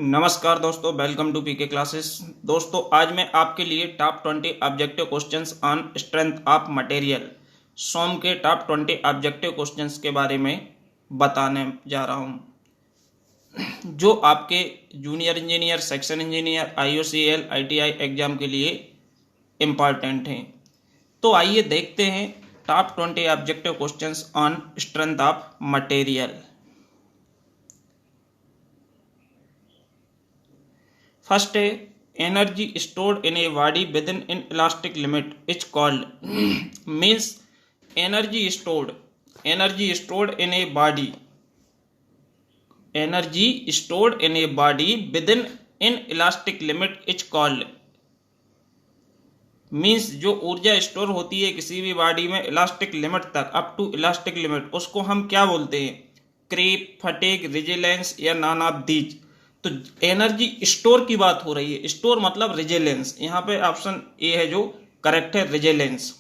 नमस्कार दोस्तों, welcome to PK classes. दोस्तों, आज मैं आपके लिए top 20 objective questions on strength of material सोम के टॉप 20 ऑब्जेक्टिव क्वेश्चंस के बारे में बताने जा रहा हूं, जो आपके junior engineer, section engineer, IOCL, ITI exam के लिए इम्पॉर्टेंट हैं। तो आइए देखते हैं top 20 objective questions on strength of material. First, energy stored in a body within an elastic limit is called means energy stored in a body within an elastic limit is called means जो ऊर्जा store होती है किसी भी body में elastic limit तक, up to elastic limit, उसको हम क्या बोलते हैं? क्रीप, फटीग, रेजिलेंस या नॉन ऑफ दीज। तो एनर्जी स्टोर की बात हो रही है। स्टोर मतलब रेजिलेंस। यहाँ पे ऑप्शन ए है जो करेक्ट है, resilience.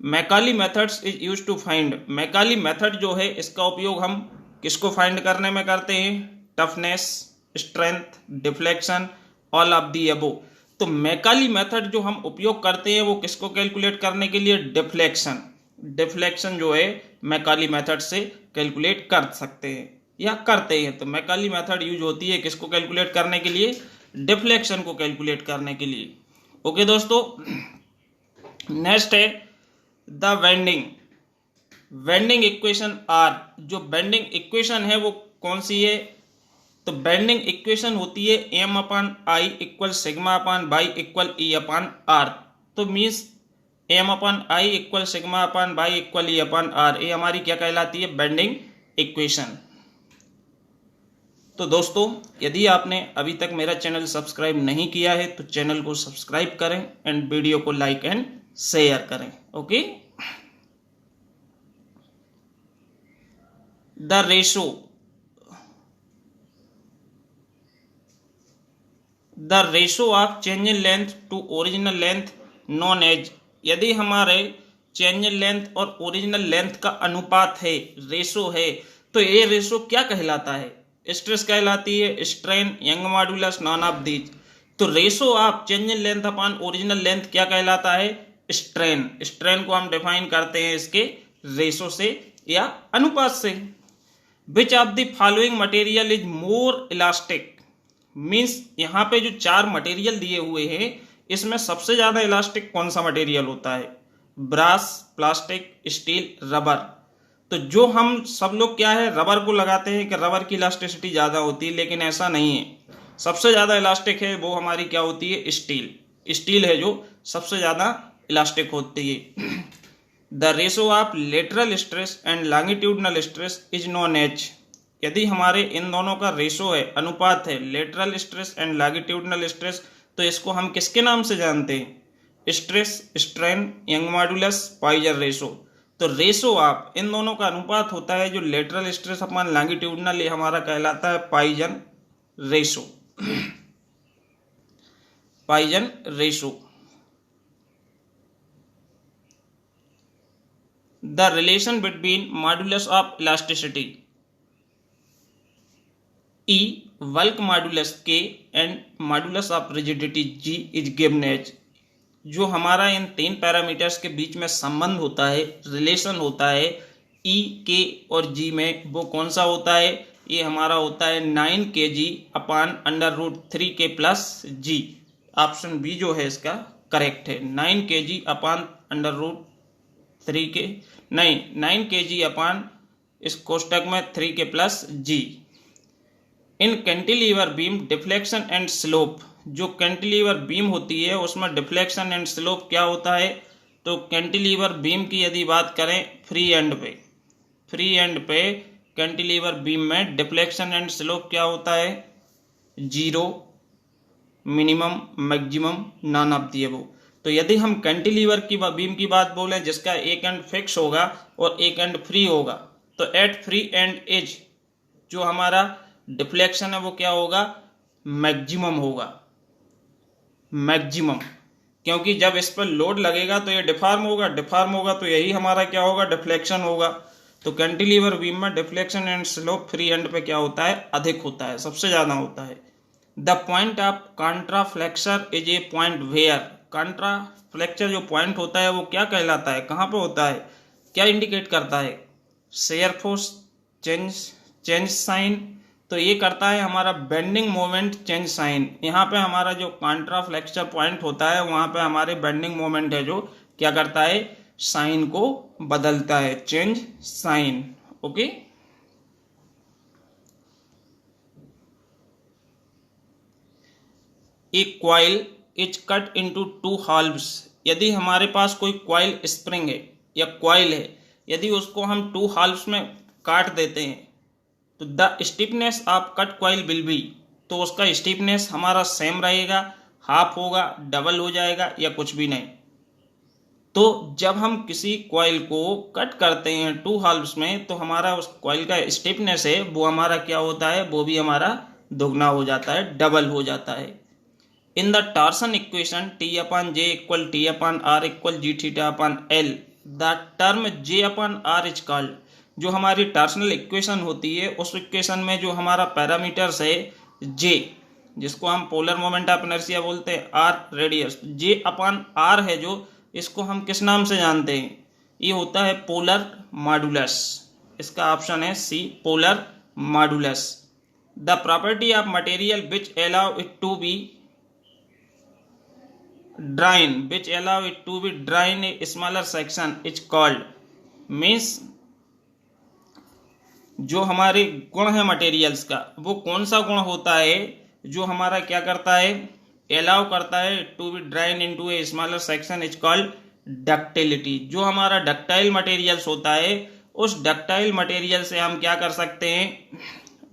Macaulay methods is use to find. Macaulay method जो है इसका उपयोग हम किसको फाइंड करने में करते हैं? Toughness, strength, deflection, all of the above. तो मैकाली मेथड जो हम उपयोग करते हैं वो किसको कैलकुलेट करने के लिए? डिफ्लेक्शन। डिफ्लेक्शन जो है मैकाली मेथड से कैलकुलेट कर सकते हैं या करते हैं। तो मैकाली मेथड यूज होती है किसको कैलकुलेट करने के लिए? डिफ्लेक्शन को कैलकुलेट करने के लिए। ओके दोस्तों, नेक्स्ट है द बेंडिंग इक्वेशन आर। जो बेंडिंग इक्वेशन है वो कौन सी है? तो बेंडिंग इक्वेशन होती है M/I equal sigma upon by equal E/R। तो means M/I equal sigma upon by equal E/R, ये हमारी क्या कहलाती है? Bending equation. तो दोस्तों, यदि आपने अभी तक मेरा चैनल सब्सक्राइब नहीं किया है तो चैनल को सब्सक्राइब करें एंड वीडियो को लाइक एंड शेयर करें। Okay. The ratio of change in length to original length known as. यदि हमारे चेंज इन लेंथ और ओरिजिनल लेंथ का अनुपात है, रेशो है, तो ये रेशो क्या कहलाता है? स्ट्रेस कहलाती है, strain, Young modulus, none of these. तो ratio of change in length upon original length क्या कहलाता है? स्ट्रेन। स्ट्रेन को हम डिफाइन करते हैं इसके रेशो से या अनुपात से। विच of the following material is more elastic. Means यहाँ पे जो चार मटेरियल दिए हुए हैं इसमें सबसे ज्यादा इलास्टिक कौन सा मटेरियल होता है? Brass, plastic, steel, rubber. तो जो हम सब लोग क्या है, रबर को लगाते हैं कि रबर की इलास्टिसिटी ज्यादा होती है, लेकिन ऐसा नहीं है। सबसे ज्यादा इलास्टिक है वो हमारी क्या होती है? स्टील। स्टील है जो सबसे ज्यादा इलास्टिक होती है। The ratio of lateral stress and longitudinal stress is known as. यदि हमारे इन दोनों का रेशो है, अनुपात है, lateral stress and longitudinal stress, तो इसको हम किसके नाम से जानते हैं? Stress, strain, Young modulus, Poisson ratio. तो रेशो ऑफ इन दोनों का अनुपात होता है जो लेटरल स्ट्रेस अपॉन लॉन्गिट्यूडनल, ये हमारा कहलाता है Poisson ratio. Poisson ratio. The relation between modulus of elasticity E, bulk modulus K and modulus of rigidity G is given as. जो हमारा इन तीन पैरामीटर्स के बीच में संबंध होता है, रिलेशन होता है E, K और G में, वो कौन सा होता है? ये हमारा होता है 9 kg upon √3K plus G। Option b जो है इसका करेक्ट है। 9 kg अपॉन √3K, नहीं, 9 kg अपॉन इस कोष्टक में 3K plus G। In cantilever beam deflection and slope. जो कैंटिलीवर बीम होती है उसमें डिफ्लेक्शन एंड स्लोप क्या होता है? तो कैंटिलीवर बीम की यदि बात करें फ्री एंड पे कैंटिलीवर बीम में डिफ्लेक्शन एंड स्लोप क्या होता है? 0, minimum, maximum, non of the above. तो यदि हम कैंटिलीवर की बीम की बात बोलें जिसका एक एंड फिक्स होगा और एक एंड फ्री होगा, तो एट फ्री एंड एज जो हमारा डिफ्लेक्शन है वो क्या होगा? मैक्सिमम होगा। मैक्सिमम, क्योंकि जब इस पर लोड लगेगा तो ये डिफॉर्म होगा तो यही हमारा क्या होगा? डिफ्लेक्शन होगा। तो कैंटिलीवर बीम में deflection and slope free and पे क्या होता है? अधिक होता है, सबसे ज्यादा होता है। The point of contraflexure is a point where, contraflexure जो पॉइंट होता है वो क्या कहलाता है, कहाँ पे होता है, क्या इंडिकेट करता है, शेयर फोर्स, चेंज साइन, तो ये करता है हमारा बेंडिंग मोमेंट चेंज साइन। यहाँ पे हमारा जो कॉन्ट्राफ्लेक्सर पॉइंट होता है वहां पे हमारे बेंडिंग मोमेंट है जो क्या करता है, साइन को बदलता है, चेंज साइन। ओके, एक coil is cut into two halves, यदि हमारे पास कोई कॉइल स्प्रिंग है या कॉइल है, यदि उसको हम टू हाल्व्स में काट देते हैं तो the stiffness of cut coil will be, तो उसका स्टिफनेस हमारा सेम रहेगा, हाफ होगा, डबल हो जाएगा या कुछ भी नहीं। तो जब हम किसी कॉइल को कट करते हैं टू हाल्व्स में तो हमारा उस कॉइल का स्टिफनेस है वो हमारा क्या होता है, वो भी हमारा दोगुना हो जाता है, डबल हो जाता है। In the torsion equation T upon J equal T upon R equal G theta upon L, the term J upon R is called, जो हमारी टॉर्सनल इक्वेशन होती है उस इक्वेशन में जो हमारा पैरामीटर्स है J, जिसको हम पोलर मोमेंट ऑफ इनर्शिया बोलते हैं, R radius, J upon R है जो, इसको हम किस नाम से जानते हैं, ये होता है पोलर मॉडुलस, इसका ऑप्शन है C, polar modulus. The property of material which allow it to be drawn, which allow it to be dry in a smaller section is called, means जो हमारे गुण है मटेरियल्स का वो कौन सा गुण होता है जो हमारा क्या करता है, अलाउ करता है to be drawn into a smaller section is called ductility. जो हमारा डक्टाइल मटेरियल्स होता है उस डक्टाइल मटेरियल से हम क्या कर सकते हैं,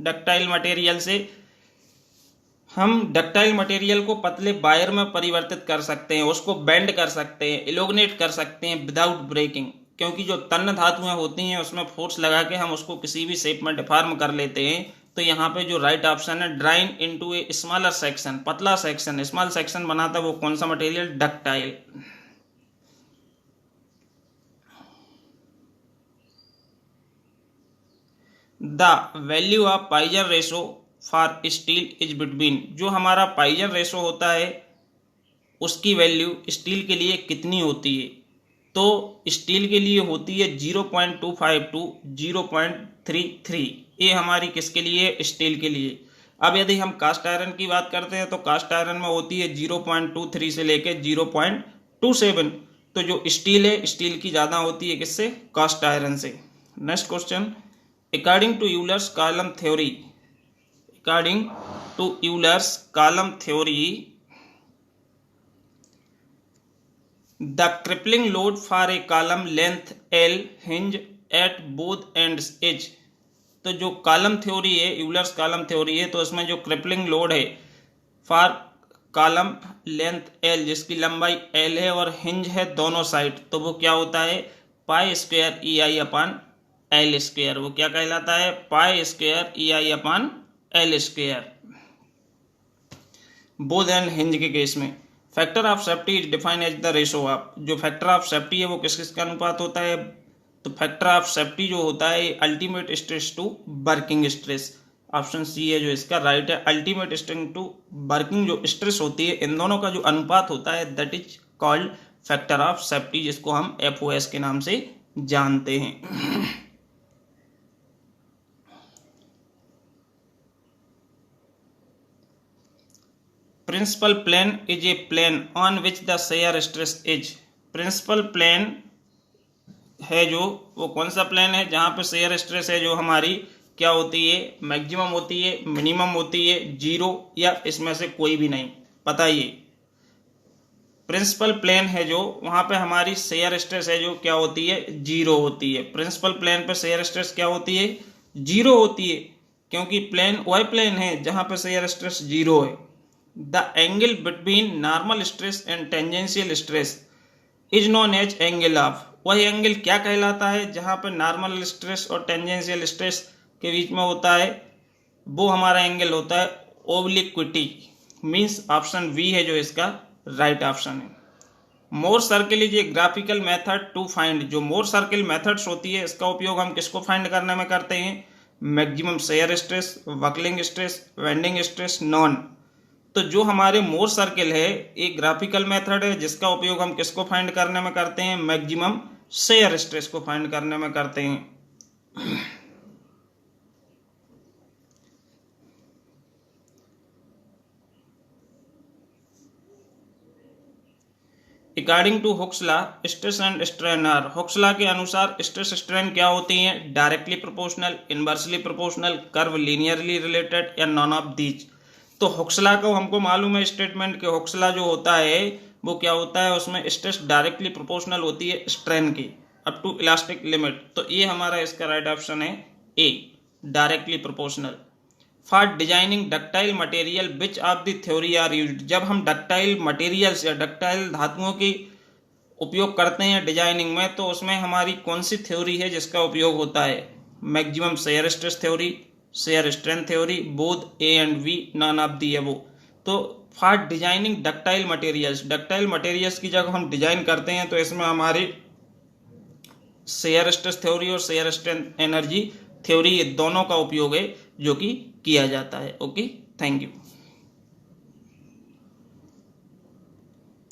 डक्टाइल मटेरियल से हम डक्टाइल मटेरियल को पतले वायर में परिवर्तित कर सकते हैं, उसको बेंड कर सकते हैं, इलोगनेट कर सकते हैं विदाउट ब्रेकिंग, क्योंकि जो तन्य धातुएं होती हैं उसमें फोर्स लगा के हम उसको किसी भी शेप में डिफॉर्म कर लेते हैं। तो यहाँ पे जो राइट ऑप्शन है drawn into a smaller section, पतला सेक्शन, स्मॉल सेक्शन बनाता है वो कौन सा material, ductile. The value of Poisson ratio for steel is between, जो हमारा पाइजर रेशो होता है उसकी वैल्यू स्टील के लिए कितनी होती है, तो स्टील के लिए होती है 0.25 टू 0.33, ये हमारी किसके लिए, स्टील के लिए। अब यदि हम कास्ट आयरन की बात करते हैं तो कास्ट आयरन में होती है 0.23 से लेके 0.27, तो जो स्टील है स्टील की ज़्यादा होती है किससे, कास्ट आयरन से। Next question, according to Euler's column theory, according to Euler's column theory, the crippling load for a column length L hinge at both ends is, तो जो कॉलम थ्योरी है, यूलर्स कॉलम थ्योरी है, तो इसमें जो crippling load है for column length L, जिसकी लंबाई L है और हिंज है दोनों साइड, तो वो क्या होता है, pi square EI upon L square, वो क्या कहलाता है, pi square EI upon L square, both end hinge के केस में। Factor of safety is defined as the ratio of, जो फैक्टर ऑफ सेफ्टी है वो किस किस का अनुपात होता है, तो फैक्टर ऑफ सेफ्टी जो होता है ultimate stress to working stress, option c है जो इसका राइट है। अल्टीमेट स्ट्रेस टू वर्किंग जो स्ट्रेस होती है इन दोनों का जो अनुपात होता है that is called factor of safety, जिसको हम FOS के नाम से जानते हैं। Principal plane is a plane on which the shear stress is, principal plane है जो वो कौन सा प्लेन है जहां पे शेयर स्ट्रेस है जो हमारी क्या होती है, मैक्सिमम होती है, मिनिमम होती है, जीरो या इसमें से कोई भी नहीं, बताइए। प्रिंसिपल प्लेन है जो वहां पे हमारी शेयर स्ट्रेस है जो क्या होती है, जीरो होती है। प्रिंसिपल प्लेन पे शेयर स्ट्रेस क्या होती है, जीरो होती है, क्योंकि प्लेन वही प्लेन है जहां पे शेयर स्ट्रेस जीरो है। The angle between normal stress and tangential stress is known as angle of, वही एंगल क्या कहलाता है जहां पर नॉर्मल स्ट्रेस और टेंजेंशियल स्ट्रेस के बीच में होता है, वो हमारा एंगल होता है ओब्लिक्विटी, मींस ऑप्शन बी है जो इसका राइट ऑप्शन है। Mohr circle is a graphical method to find, जो मोर सर्किल मेथड्स होती है इसका उपयोग हम किसको फाइंड करने में करते हैं, maximum shear stress, buckling stress, bending stress, non तो जो हमारे मोर सर्किल है एक ग्राफिकल मेथड है जिसका उपयोग हम किसको फाइंड करने में करते हैं, मैक्सिमम शेयर स्ट्रेस को फाइंड करने में करते हैं। According to Hooke's law stress and strain are, Hooke's law के अनुसार स्ट्रेस स्ट्रेन क्या होती हैं, directly proportional, inversely proportional, curve linearly related या नॉन ऑफ दीज। तो हुक्स लॉ को हमको मालूम है स्टेटमेंट के हुक्स लॉ जो होता है वो क्या होता है, उसमें स्ट्रेस डायरेक्टली प्रोपोर्शनल होती है स्ट्रेन की अप टू इलास्टिक लिमिट। तो ये हमारा इसका राइट ऑप्शन है A, directly proportional. For designing ductile material which of the theory are used, जब हम डक्टाइल मटेरियल्स या डक्टाइल धातुओं की उपयोग करते हैं डिजाइनिंग में तो उसमें हमारी कौन सी थ्योरी है जिसका उपयोग होता है, maximum shear stress theory, shear strength theory, both a and b, none of the above. तो फॉर डिजाइनिंग डक्टाइल मटेरियल्स की जब हम डिजाइन करते हैं तो इसमें हमारी शेयर स्ट्रेस थ्योरी और शेयर स्ट्रेंथ एनर्जी थ्योरी ये दोनों का उपयोग है जो कि किया जाता है। Okay, thank you.